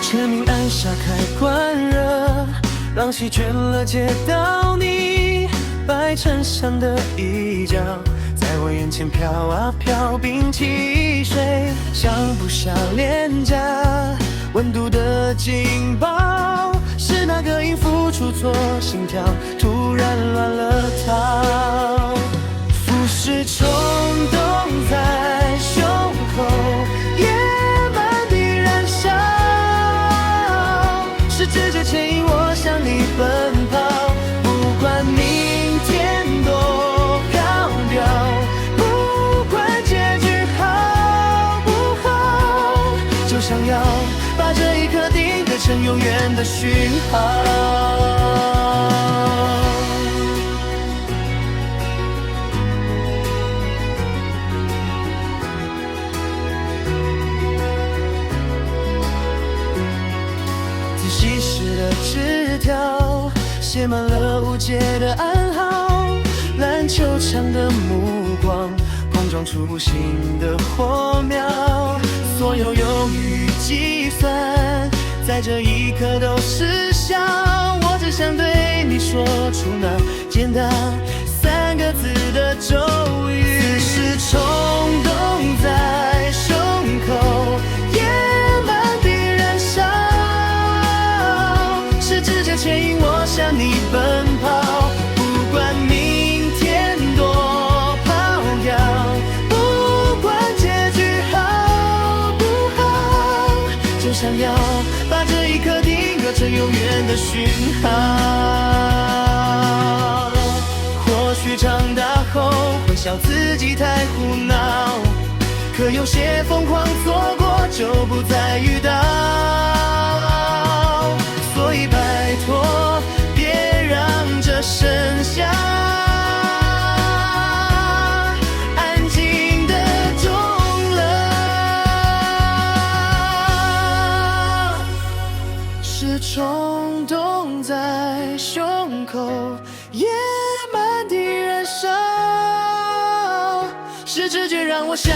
千明暗沙开关热，浪席卷了街道，你白衬衫的一角，在我眼前飘啊飘，冰汽水像不下脸颊，温度的警报，是那个音符出错，心跳突然乱了套，浮世冲动在胸口，野蛮地燃烧，是直觉牵引我向你奔跑，不管明天多飘渺，不管结局好不好，就想要把这一刻定格成永远的讯号。稀释的纸条，写满了无解的暗号，篮球场的目光，碰撞出无形的火苗，所有犹豫计算，在这一刻都失效，我只想对你说出那简单3个字的咒语，此时冲动在胸口，野蛮地燃烧，是直觉牵引我向你奔跑，不管明天多飘摇，不管结局好不好，就想要把这一刻定格成永远的讯号。或许长大后会笑自己太胡闹，可有些疯狂错过就不再遇到，所以拜托别让这盛夏安静地终了，是冲动在胸口，野蛮地燃烧，是直觉让我想